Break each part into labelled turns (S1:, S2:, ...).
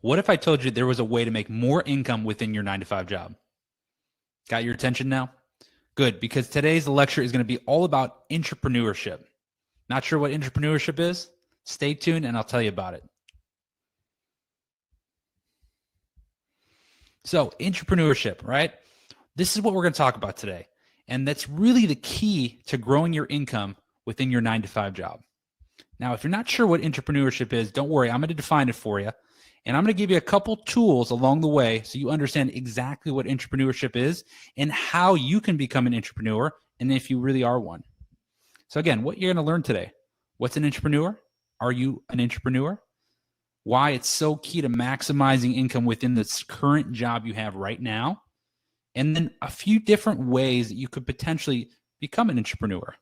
S1: What if I told you there was a way to make more income within your 9-to-5 job? Got your attention now? Good, because today's lecture is going to be all about entrepreneurship. Not sure what entrepreneurship is? Stay tuned and I'll tell you about it. So, entrepreneurship, right? This is what we're going to talk about today. And that's really the key to growing your income within your 9-to-5 job. Now, if you're not sure what entrepreneurship is, don't worry. I'm going to define it for you. And I'm going to give you a couple tools along the way so you understand exactly what entrepreneurship is and how you can become an entrepreneur and if you really are one. So again, what you're going to learn today. What's an entrepreneur? Are you an entrepreneur? Why it's so key to maximizing income within this current job you have right now. And then a few different ways that you could potentially become an entrepreneur.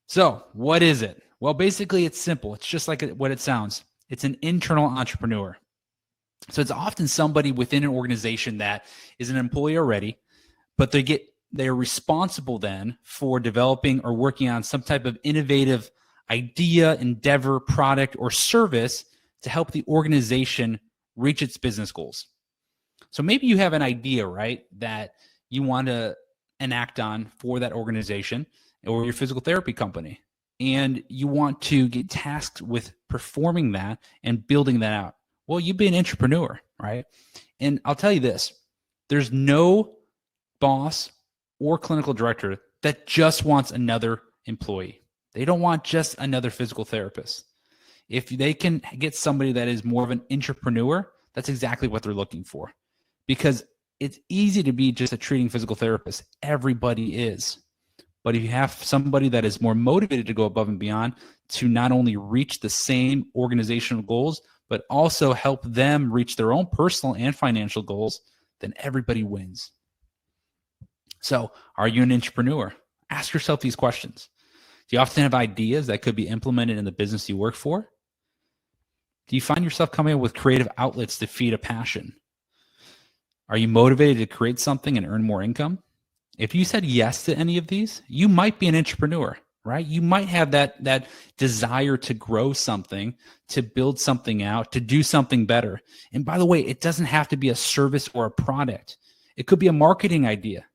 S1: So what is it? Well, basically it's simple. It's just like what it sounds. It's an internal entrepreneur. So it's often somebody within an organization that is an employee already, but they're responsible then for developing or working on some type of innovative idea, endeavor, product, or service to help the organization reach its business goals. So maybe you have an idea, right, that you want to enact on for that organization or your physical therapy company, and you want to get tasked with performing that and building that out. Well, you'd be an entrepreneur, right? And I'll tell you this, there's no boss or clinical director that just wants another employee. They don't want just another physical therapist. If they can get somebody that is more of an entrepreneur, that's exactly what they're looking for. Because it's easy to be just a treating physical therapist. Everybody is. But if you have somebody that is more motivated to go above and beyond to not only reach the same organizational goals, but also help them reach their own personal and financial goals, then everybody wins. So, are you an entrepreneur? Ask yourself these questions. Do you often have ideas that could be implemented in the business you work for? Do you find yourself coming up with creative outlets to feed a passion? Are you motivated to create something and earn more income? If you said yes to any of these, you might be an entrepreneur, right? You might have that desire to grow something, to build something out, to do something better. And by the way, it doesn't have to be a service or a product. It could be a marketing idea.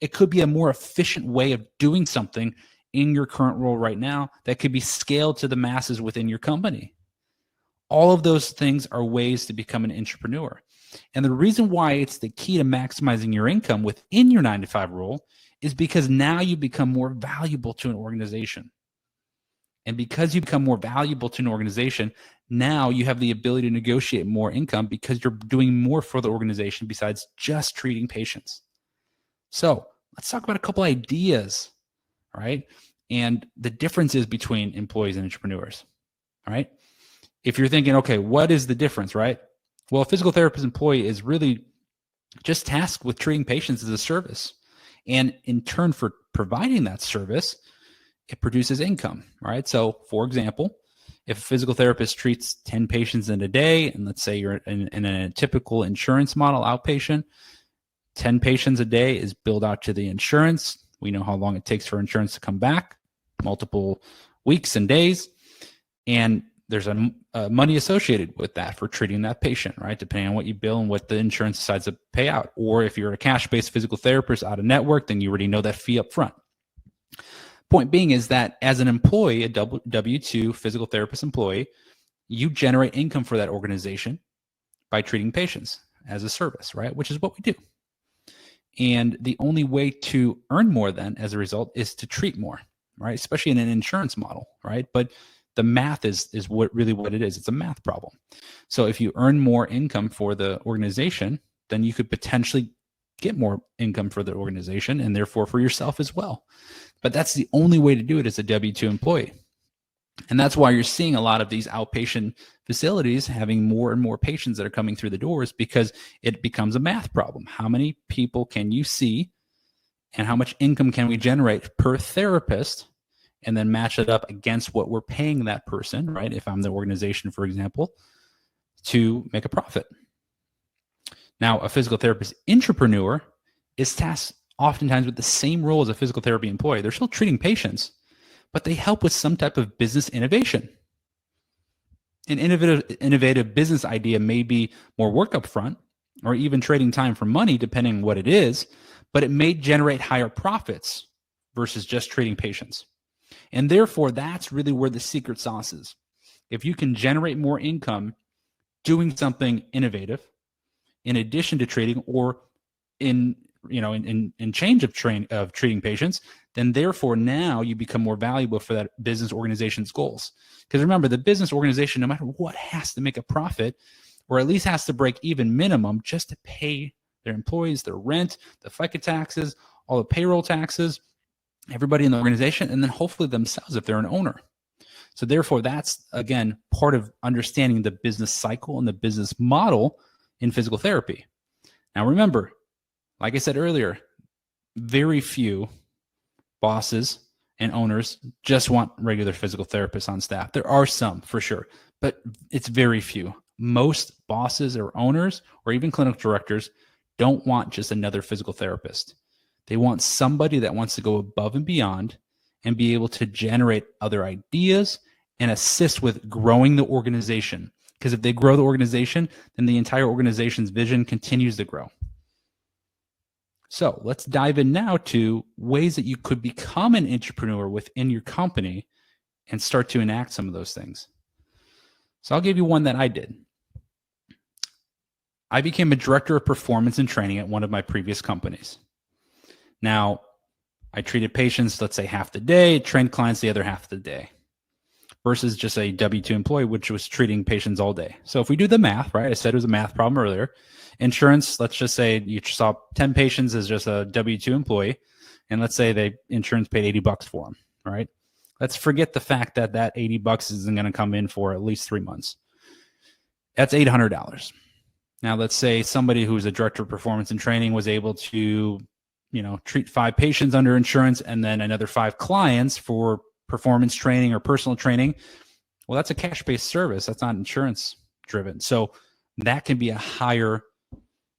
S1: It could be a more efficient way of doing something in your current role right now that could be scaled to the masses within your company. All of those things are ways to become an entrepreneur. And the reason why it's the key to maximizing your income within your 9-to-5 role is because now you become more valuable to an organization. And because you become more valuable to an organization, now you have the ability to negotiate more income because you're doing more for the organization besides just treating patients. So let's talk about a couple ideas, right? And the differences between employees and entrepreneurs, all right? If you're thinking, okay, what is the difference, right? Well, a physical therapist employee is really just tasked with treating patients as a service. And in turn for providing that service, it produces income, right? So for example, if a physical therapist treats 10 patients in a day, and let's say you're in a typical insurance model outpatient, 10 patients a day is billed out to the insurance. We know how long it takes for insurance to come back, multiple weeks and days. And there's money associated with that for treating that patient, right? Depending on what you bill and what the insurance decides to pay out. Or if you're a cash-based physical therapist out of network, then you already know that fee up front. Point being is that as an employee, a W-2 physical therapist employee, you generate income for that organization by treating patients as a service, right? Which is what we do. And the only way to earn more then as a result is to treat more, right? Especially in an insurance model, right? But the math is what it is. It's a math problem. So if you earn more income for the organization, then you could potentially get more income for the organization and therefore for yourself as well. But that's the only way to do it as a W-2 employee. And that's why you're seeing a lot of these outpatient facilities having more and more patients that are coming through the doors, because it becomes a math problem. How many people can you see and how much income can we generate per therapist, and then match it up against what we're paying that person, right? If I'm the organization, for example, to make a profit. Now, a physical therapist entrepreneur is tasked oftentimes with the same role as a physical therapy employee. They're still treating patients, but they help with some type of business innovation. An innovative business idea may be more work up front or even trading time for money, depending on what it is, but it may generate higher profits versus just treating patients. And therefore, that's really where the secret sauce is. If you can generate more income doing something innovative in addition to trading or in change of treating patients, then therefore now you become more valuable for that business organization's goals. Because remember, the business organization, no matter what, has to make a profit, or at least has to break even minimum just to pay their employees, their rent, the FICA taxes, all the payroll taxes, everybody in the organization, and then hopefully themselves if they're an owner. So therefore, that's, again, part of understanding the business cycle and the business model in physical therapy. Now, remember, like I said earlier, very few bosses and owners just want regular physical therapists on staff. There are some for sure, but it's very few. Most bosses or owners or even clinical directors don't want just another physical therapist. They want somebody that wants to go above and beyond and be able to generate other ideas and assist with growing the organization. Because if they grow the organization, then the entire organization's vision continues to grow. So let's dive in now to ways that you could become an intrapreneur within your company and start to enact some of those things. So I'll give you one that I did. I became a director of performance and training at one of my previous companies. Now, I treated patients, let's say half the day, trained clients the other half of the day, versus just a W-2 employee, which was treating patients all day. So if we do the math, right, I said it was a math problem earlier. Insurance, let's just say you saw 10 patients as just a W-2 employee, and let's say the insurance paid $80 for them, right? Let's forget the fact that that $80 isn't going to come in for at least 3 months. That's $800. Now, let's say somebody who's a director of performance and training was able to, treat 5 patients under insurance and then another 5 clients for performance training or personal training. Well, that's a cash-based service. That's not insurance driven. So that can be a higher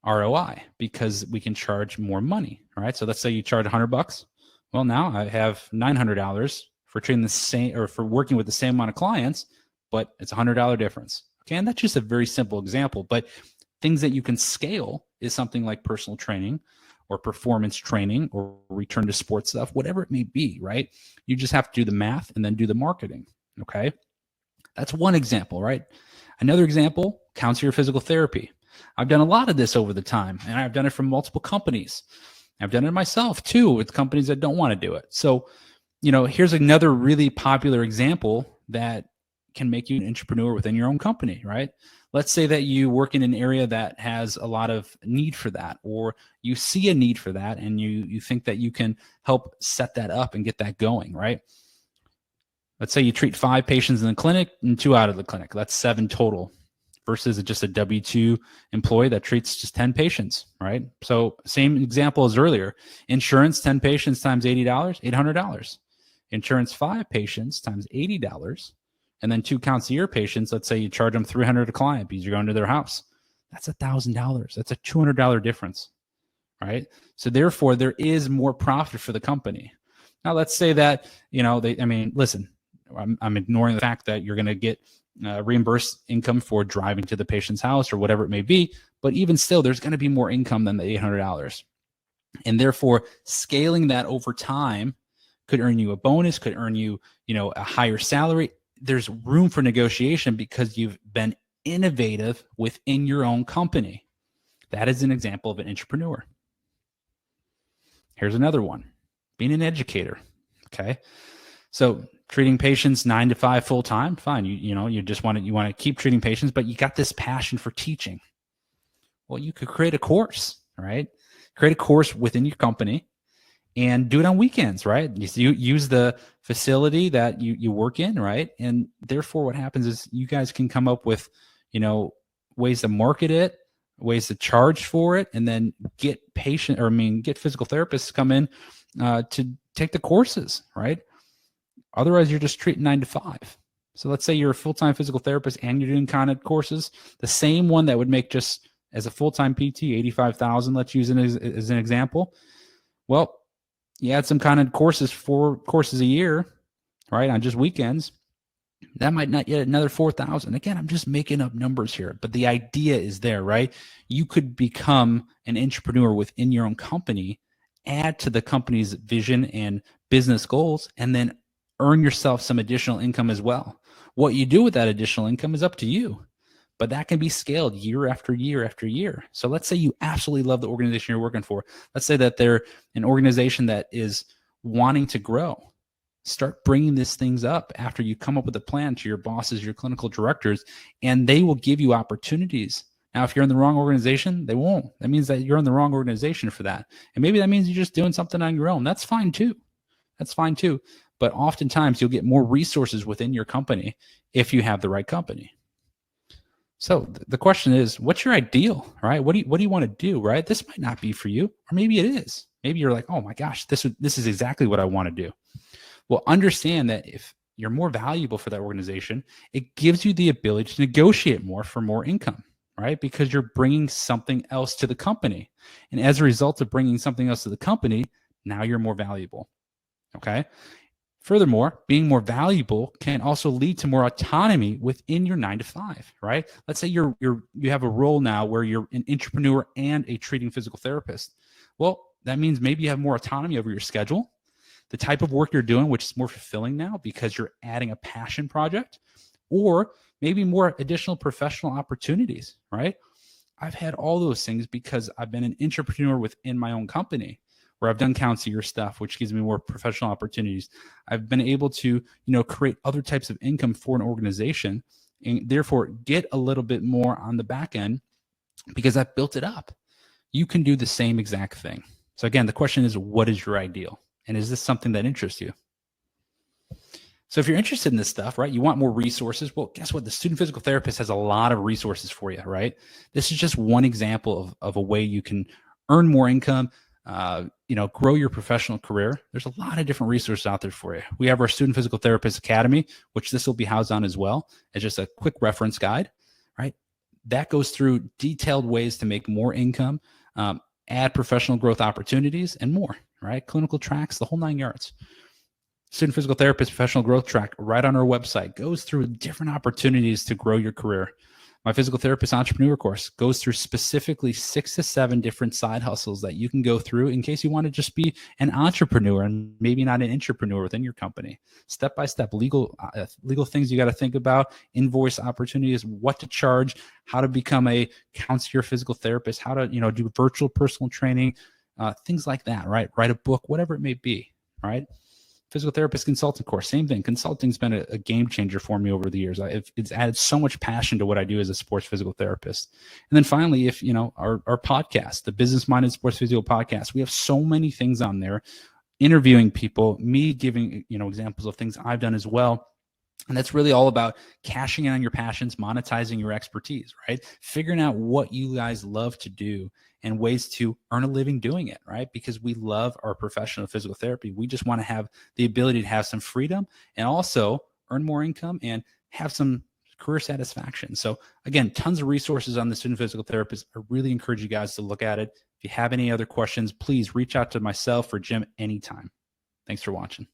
S1: ROI because we can charge more money, right? So let's say you charge $100. Well, now I have $900 for treating the same or for working with the same amount of clients, but it's a $100 difference. Okay, and that's just a very simple example, but things that you can scale is something like personal training or performance training or return to sports stuff, whatever it may be, right? You just have to do the math and then do the marketing, okay? That's one example, right? Another example, counselor physical therapy. I've done a lot of this over the time, and I've done it from multiple companies. I've done it myself too with companies that don't want to do it. So, here's another really popular example that can make you an entrepreneur within your own company, right? Let's say that you work in an area that has a lot of need for that, or you see a need for that and you think that you can help set that up and get that going, right? Let's say you treat 5 patients in the clinic and 2 out of the clinic. That's 7 total versus just a W-2 employee that treats just 10 patients, right? So same example as earlier. Insurance, 10 patients times $80, $800. Insurance, 5 patients times $80. And then 2 concierge patients, let's say you charge them $300 a client because you're going to their house. That's $1,000. That's a $200 difference, right? So therefore, there is more profit for the company. Now, let's say that, listen, I'm ignoring the fact that you're going to get reimbursed income for driving to the patient's house or whatever it may be. But even still, there's going to be more income than the $800. And therefore, scaling that over time could earn you a bonus, could earn you, a higher salary. There's room for negotiation because you've been innovative within your own company. That is an example of an entrepreneur. Here's another one, being an educator. Okay. So treating patients 9 to 5 full time, fine. You just want to keep treating patients, but you got this passion for teaching. Well, you could create a course, right? Create a course within your company and do it on weekends, right? You use the facility that you work in, right? And therefore what happens is you guys can come up with, ways to market it, ways to charge for it, and then get physical therapists to come in to take the courses, right? Otherwise, you're just treating 9 to 5. So let's say you're a full-time physical therapist and you're doing content courses, the same one that would make just as a full-time PT, $85,000, let's use it as an example. Well, you add some content courses, 4 courses a year, right, on just weekends. That might not yet another 4,000. Again, I'm just making up numbers here, but the idea is there, right? You could become an entrepreneur within your own company, add to the company's vision and business goals, and then earn yourself some additional income as well. What you do with that additional income is up to you, but that can be scaled year after year after year. So let's say you absolutely love the organization you're working for. Let's say that they're an organization that is wanting to grow. Start bringing these things up after you come up with a plan to your bosses, your clinical directors, and they will give you opportunities. Now, if you're in the wrong organization, they won't. That means that you're in the wrong organization for that. And maybe that means you're just doing something on your own. That's fine too. That's fine too. But oftentimes you'll get more resources within your company if you have the right company. So the question is, what's your ideal, right? What do you want to do, right? This might not be for you, or maybe it is. Maybe you're like, oh my gosh, this is exactly what I want to do. Well, understand that if you're more valuable for that organization, it gives you the ability to negotiate more for more income, right? Because you're bringing something else to the company. And as a result of bringing something else to the company, now you're more valuable, okay? Furthermore, being more valuable can also lead to more autonomy within your 9 to 5, right? Let's say you have a role now where you're an entrepreneur and a treating physical therapist. Well, that means maybe you have more autonomy over your schedule, the type of work you're doing, which is more fulfilling now because you're adding a passion project, or maybe more additional professional opportunities, right? I've had all those things because I've been an entrepreneur within my own company where I've done concierge stuff, which gives me more professional opportunities. I've been able to, create other types of income for an organization and therefore get a little bit more on the back end because I've built it up. You can do the same exact thing. So again, the question is, what is your ideal? And is this something that interests you? So if you're interested in this stuff, right, you want more resources, well, guess what? The student physical therapist has a lot of resources for you, right? This is just one example of a way you can earn more income, grow your professional career. There's a lot of different resources out there for you. We have our Student Physical Therapist Academy, which this will be housed on as well as just a quick reference guide, right? That goes through detailed ways to make more income, add professional growth opportunities, and more, right? Clinical tracks, the whole 9 yards. Student Physical Therapist Professional Growth Track right on our website goes through different opportunities to grow your career. My Physical Therapist Entrepreneur course goes through specifically 6 to 7 different side hustles that you can go through in case you want to just be an entrepreneur and maybe not an intrapreneur within your company. Step by step, legal things you got to think about, invoice opportunities, what to charge, how to become a concierge physical therapist, how to do virtual personal training, things like that. Right, write a book, whatever it may be. Right. Physical therapist consultant course, same thing. Consulting's been a game changer for me over the years. It's added so much passion to what I do as a sports physical therapist. And then finally, if our podcast, the Business Minded Sports Physio podcast, we have so many things on there, interviewing people, me giving examples of things I've done as well. And that's really all about cashing in on your passions, monetizing your expertise, right? Figuring out what you guys love to do and ways to earn a living doing it, right? Because we love our profession of physical therapy. We just want to have the ability to have some freedom and also earn more income and have some career satisfaction. So again, tons of resources on the Student Physical Therapist. I really encourage you guys to look at it. If you have any other questions, please reach out to myself or Jim anytime. Thanks for watching.